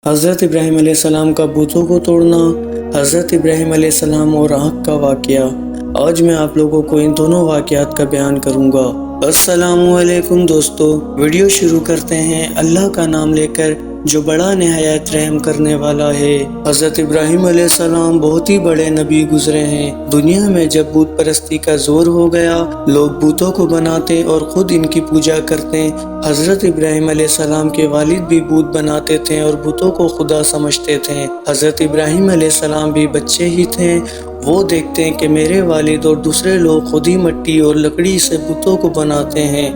حضرت ابراہیم علیہ السلام کا بتوں کو توڑنا، حضرت ابراہیم علیہ السلام اور آگ کا واقعہ۔ آج میں آپ لوگوں کو ان دونوں واقعات کا بیان کروں گا۔ السلام علیکم دوستو، ویڈیو شروع کرتے ہیں اللہ کا نام لے کر جو بڑا نہایت رحم کرنے والا ہے۔ حضرت ابراہیم علیہ السلام بہت ہی بڑے نبی گزرے ہیں۔ دنیا میں جب بت پرستی کا زور ہو گیا، لوگ بتوں کو بناتے اور خود ان کی پوجا کرتے۔ حضرت ابراہیم علیہ السلام کے والد بھی بت بناتے تھے اور بتوں کو خدا سمجھتے تھے۔ حضرت ابراہیم علیہ السلام بھی بچے ہی تھے۔ وہ دیکھتے ہیں کہ میرے والد اور دوسرے لوگ خود ہی مٹی اور لکڑی سے بتوں کو بناتے ہیں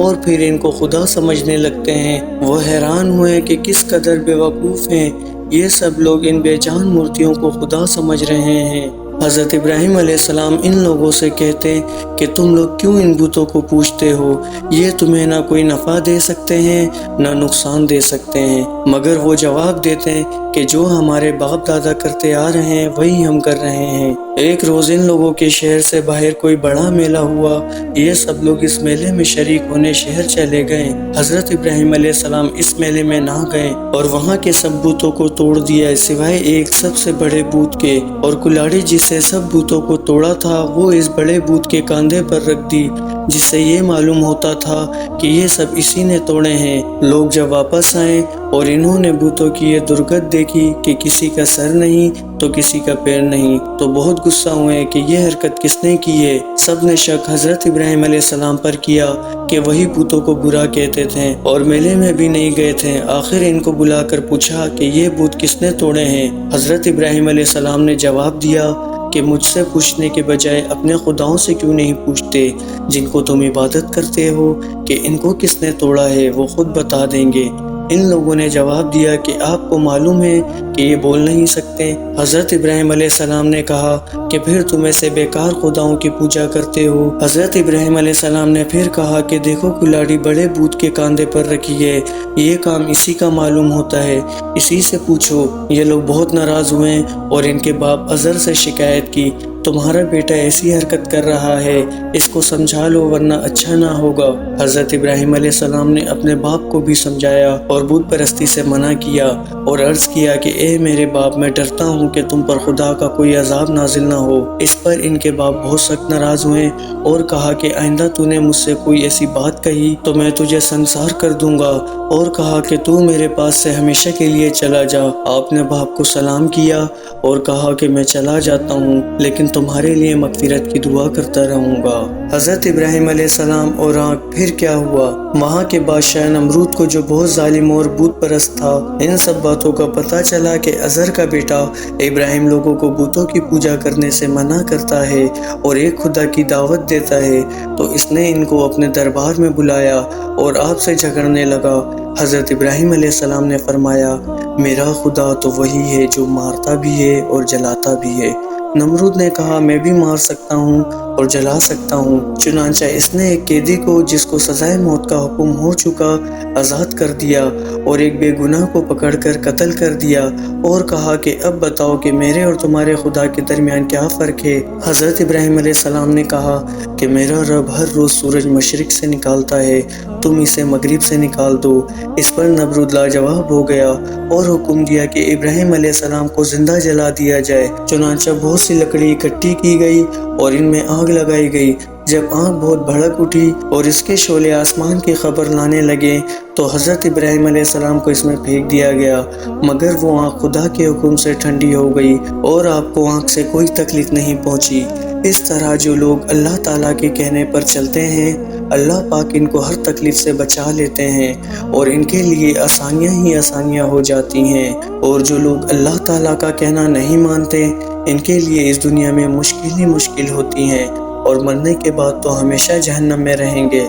اور پھر ان کو خدا سمجھنے لگتے ہیں۔ وہ حیران ہوئے کہ کس قدر بے وقوف ہیں، یہ سب لوگ ان بے جان مورتیوں کو خدا سمجھ رہے ہیں۔ حضرت ابراہیم علیہ السلام ان لوگوں سے کہتے کہ تم لوگ کیوں ان بتوں کو پوجتے ہو؟ یہ تمہیں نہ کوئی نفع دے سکتے ہیں نہ نقصان دے سکتے ہیں۔ مگر وہ جواب دیتے ہیں کہ جو ہمارے باپ دادا کرتے آ رہے ہیں وہی ہم کر رہے ہیں۔ ایک روز ان لوگوں کے شہر سے باہر کوئی بڑا میلہ ہوا۔ یہ سب لوگ اس میلے میں شریک ہونے شہر چلے گئے۔ حضرت ابراہیم علیہ السلام اس میلے میں نہ گئے اور وہاں کے سب بتوں کو توڑ دیا سوائے ایک سب سے بڑے بت کے، اور کلاڑی جس سے سب بتوں کو توڑا تھا وہ اس بڑے بت کے کاندھے پر رکھ دی، جس سے یہ معلوم ہوتا تھا کہ یہ سب اسی نے توڑے ہیں۔ لوگ جب واپس آئے اور انہوں نے بتوں کی یہ درگت دیکھی کہ کسی کا سر نہیں تو کسی کا پیر نہیں، تو بہت غصہ ہوئے کہ یہ حرکت کس نے کی ہے۔ سب نے شک حضرت ابراہیم علیہ السلام پر کیا کہ وہی بتوں کو برا کہتے تھے اور میلے میں بھی نہیں گئے تھے۔ آخر ان کو بلا کر پوچھا کہ یہ بت کس نے توڑے ہیں؟ حضرت ابراہیم علیہ السلام نے جواب دیا کہ مجھ سے پوچھنے کے بجائے اپنے خداؤں سے کیوں نہیں پوچھتے جن کو تم عبادت کرتے ہو کہ ان کو کس نے توڑا ہے، وہ خود بتا دیں گے۔ ان لوگوں نے جواب دیا کہ آپ کو معلوم ہے کہ یہ بول نہیں سکتے۔ حضرت ابراہیم علیہ السلام نے کہا کہ پھر تم ایسے بیکار خداؤں کی پوجا کرتے ہو۔ حضرت ابراہیم علیہ السلام نے پھر کہا کہ دیکھو کلاڑی بڑے بت کے کاندھے پر رکھی ہے، یہ کام اسی کا معلوم ہوتا ہے، اسی سے پوچھو۔ یہ لوگ بہت ناراض ہوئے اور ان کے باپ عزر سے شکایت کی، تمہارا بیٹا ایسی حرکت کر رہا ہے، اس کو سمجھا لو ورنہ اچھا نہ ہوگا۔ حضرت ابراہیم علیہ السلام نے اپنے باپ کو بھی سمجھایا اور بت پرستی سے منع کیا اور عرض کیا کہ اے میرے باپ، میں ڈرتا ہوں کہ تم پر خدا کا کوئی عذاب نازل نہ ہو۔ اس پر ان کے باپ بہت سخت ناراض ہوئے اور کہا کہ آئندہ تو نے مجھ سے کوئی ایسی بات کہی تو میں تجھے سنسار کر دوں گا، اور کہا کہ تو میرے پاس سے ہمیشہ کے لیے چلا جا۔ آپ نے باپ کو سلام کیا اور کہا کہ میں چلا جاتا ہوں لیکن تمہارے لیے مغفرت کی دعا کرتا رہوں گا۔ حضرت ابراہیم علیہ السلام اور آنکھ پھر کیا ہوا؟ وہاں کے بادشاہ نمرود کو جو بہت ظالم اور بت پرست تھا، ان سب باتوں کا پتہ چلا کہ عزر کا بیٹا ابراہیم لوگوں کو بتوں کی پوجا کرنے سے منع کرتا ہے اور ایک خدا کی دعوت دیتا ہے، تو اس نے ان کو اپنے دربار میں بلایا اور آپ سے جھگڑنے لگا۔ حضرت ابراہیم علیہ السلام نے فرمایا، میرا خدا تو وہی ہے جو مارتا بھی ہے اور جلاتا بھی ہے۔ نمرود نے کہا، میں بھی مار سکتا ہوں اور جلا سکتا ہوں۔ چنانچہ اس نے ایک قیدی کو جس کو سزائے موت کا حکم ہو چکا آزاد کر دیا اور ایک بے گناہ کو پکڑ کر قتل کر دیا اور کہا کہ اب بتاؤ کہ میرے اور تمہارے خدا کے درمیان کیا فرق ہے؟ حضرت ابراہیم علیہ السلام نے کہا کہ میرا رب ہر روز سورج مشرق سے نکالتا ہے، تم اسے مغرب سے نکال دو۔ اس پر نمرود لاجواب ہو گیا اور حکم دیا کہ ابراہیم علیہ السلام کو زندہ جلا دیا جائے۔ چنانچہ بہت سی لکڑی اکٹھی کی گئی اور ان میں آگ لگائی گئی۔ جب آگ بہت بھڑک اٹھی اور اس کے شعلے آسمان کی خبر لانے لگے تو حضرت ابراہیم علیہ السلام کو اس میں پھینک دیا گیا، مگر وہ آگ خدا کے حکم سے ٹھنڈی ہو گئی اور آپ کو آگ سے کوئی تکلیف نہیں پہنچی۔ اس طرح جو لوگ اللہ تعالیٰ کے کہنے پر چلتے ہیں، اللہ پاک ان کو ہر تکلیف سے بچا لیتے ہیں اور ان کے لیے آسانیاں ہی آسانیاں ہو جاتی ہیں، اور جو لوگ اللہ تعالیٰ کا کہنا نہیں مانتے ان کے لیے اس دنیا میں مشکل ہی مشکل ہوتی ہیں اور مرنے کے بعد تو ہمیشہ جہنم میں رہیں گے۔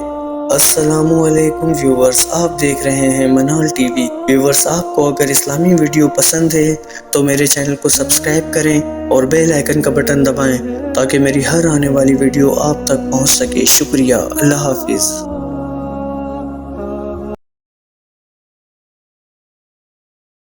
السلام علیکم ویورز، آپ دیکھ رہے ہیں منال ٹی وی۔ ویورز، آپ کو اگر اسلامی ویڈیو پسند ہے تو میرے چینل کو سبسکرائب کریں اور بیل آئیکن کا بٹن دبائیں تاکہ میری ہر آنے والی ویڈیو آپ تک پہنچ سکے۔ شکریہ، اللہ حافظ۔